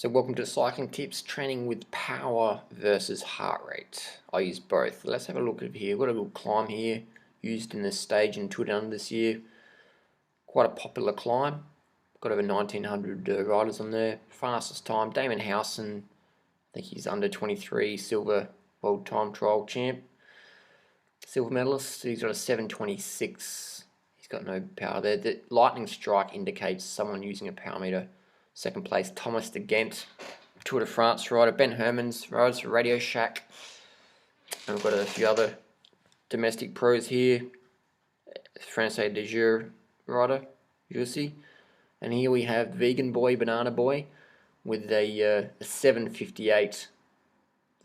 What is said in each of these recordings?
So welcome to Cycling Tips, training with power versus heart rate. I use both. Let's have a look over here. We've got a little climb here, used in this stage in Tour Down this year. Quite a popular climb. Got over 1900 riders on there. Fastest time, Damon Howson. I think he's under 23, silver world time trial champ. Silver medalist. He's got a 7:26. He's got no power there. The lightning strike indicates someone using a power meter. Second place, Thomas de Ghent, Tour de France rider. Ben Hermans rides for Radio Shack. And we've got a few other domestic pros here. Francais de Jour rider, Jussi. And here we have Vegan Boy, Banana Boy, with a 758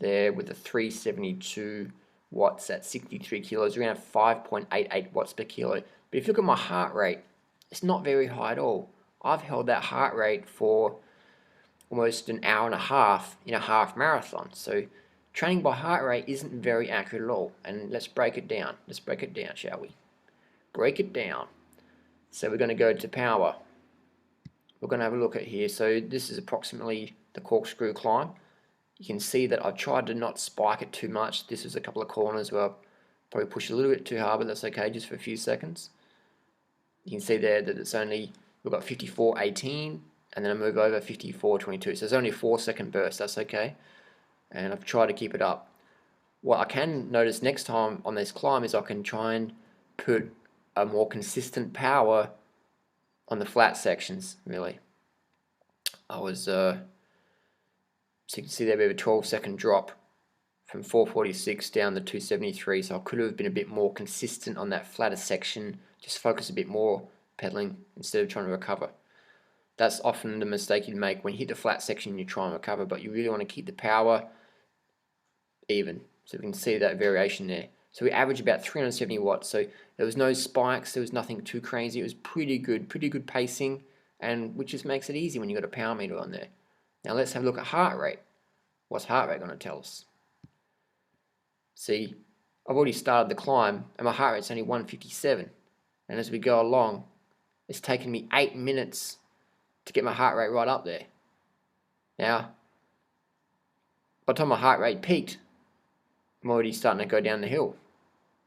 there with a 372 watts at 63 kilos. We're going to have 5.88 watts per kilo. But if you look at my heart rate, it's not very high at all. I've held that heart rate for almost an hour and a half in a half marathon. So training by heart rate isn't very accurate at all. And let's break it down. Let's break it down, shall we? Break it down. So we're going to go to power. We're going to have a look at here. So this is approximately the corkscrew climb. You can see that I've tried to not spike it too much. This is a couple of corners where I'll probably push a little bit too hard, but that's okay, just for a few seconds. You can see there that it's only, we've got 54.18, and then I move over 54.22. So it's only a 4-second burst, that's okay. And I've tried to keep it up. What I can notice next time on this climb is I can try and put a more consistent power on the flat sections, really. I was, so you can see there we have a 12-second drop from 446 down to 273, so I could have been a bit more consistent on that flatter section, just focus a bit more pedaling instead of trying to recover. That's often the mistake you make when you hit the flat section, you try and recover, but you really want to keep the power even. So we can see that variation there. So we average about 370 watts, so there was no spikes, there was nothing too crazy. It was pretty good pacing, and which just makes it easy when you've got a power meter on there. Now let's have a look at heart rate. What's heart rate going to tell us? See, I've already started the climb, and my heart rate's only 157. And as we go along, it's taken me 8 minutes to get my heart rate right up there. Now, by the time my heart rate peaked, I'm already starting to go down the hill.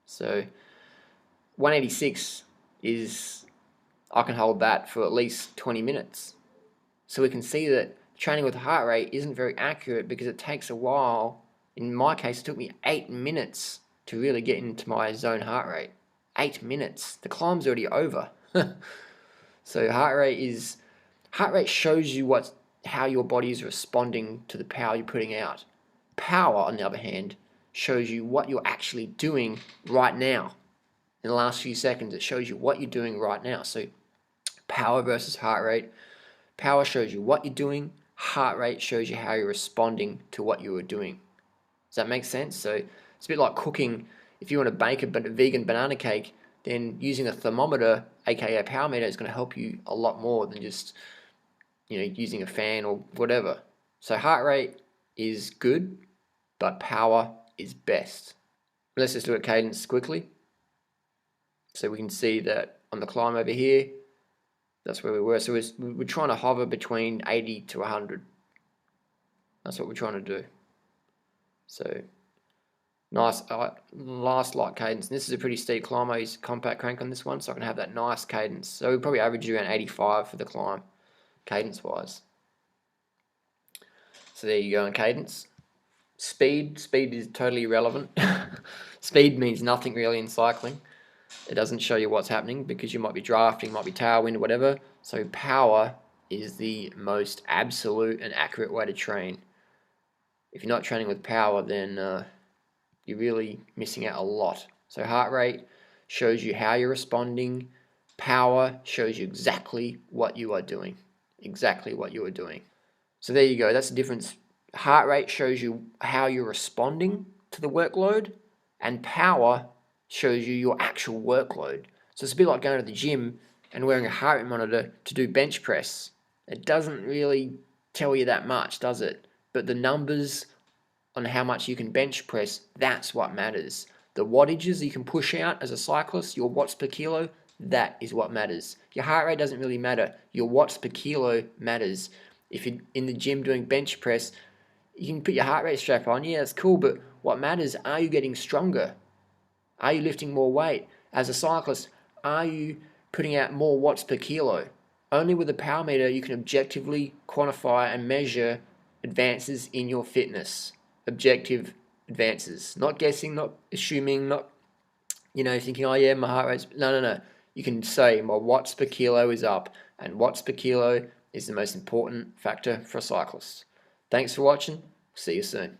So 186 is, I can hold that for at least 20 minutes. So we can see that training with heart rate isn't very accurate because it takes a while. In my case, it took me 8 minutes to really get into my zone heart rate. 8 minutes. The climb's already over. So heart rate shows you how your body is responding to the power you're putting out. Power, on the other hand, shows you what you're actually doing right now. In the last few seconds, it shows you what you're doing right now. So power versus heart rate. Power shows you what you're doing. Heart rate shows you how you're responding to what you were doing. Does that make sense? So it's a bit like cooking. If you want to bake a vegan banana cake, then using a thermometer, aka a power meter, is going to help you a lot more than just using a fan or whatever. So heart rate is good, but power is best. Let's just look at cadence quickly. So we can see that on the climb over here, that's where we were. So we're trying to hover between 80 to 100. That's what we're trying to do. So nice, last light cadence. And this is a pretty steep climb. I use compact crank on this one, so I can have that nice cadence. So we probably average around 85 for the climb, cadence-wise. So there you go on cadence. Speed is totally irrelevant. Speed means nothing really in cycling. It doesn't show you what's happening because you might be drafting, might be tailwind, or whatever. So power is the most absolute and accurate way to train. If you're not training with power, then you're really missing out a lot. So heart rate shows you how you're responding. Power shows you exactly what you are doing. Exactly what you are doing. So there you go. That's the difference. Heart rate shows you how you're responding to the workload, and power shows you your actual workload. So it's a bit like going to the gym and wearing a heart rate monitor to do bench press. It doesn't really tell you that much, does it? But the numbers on how much you can bench press, that's what matters. The wattages you can push out as a cyclist, your watts per kilo, that is what matters. Your heart rate doesn't really matter. Your watts per kilo matters. If you're in the gym doing bench press, you can put your heart rate strap on. Yeah, that's cool, but what matters, are you getting stronger? Are you lifting more weight? As a cyclist, are you putting out more watts per kilo? Only with a power meter you can objectively quantify and measure advances in your fitness. Objective advances. Not guessing, not assuming, not thinking, oh yeah, my heart rate's... No. You can say my watts per kilo is up, and watts per kilo is the most important factor for a cyclist. Thanks for watching. See you soon.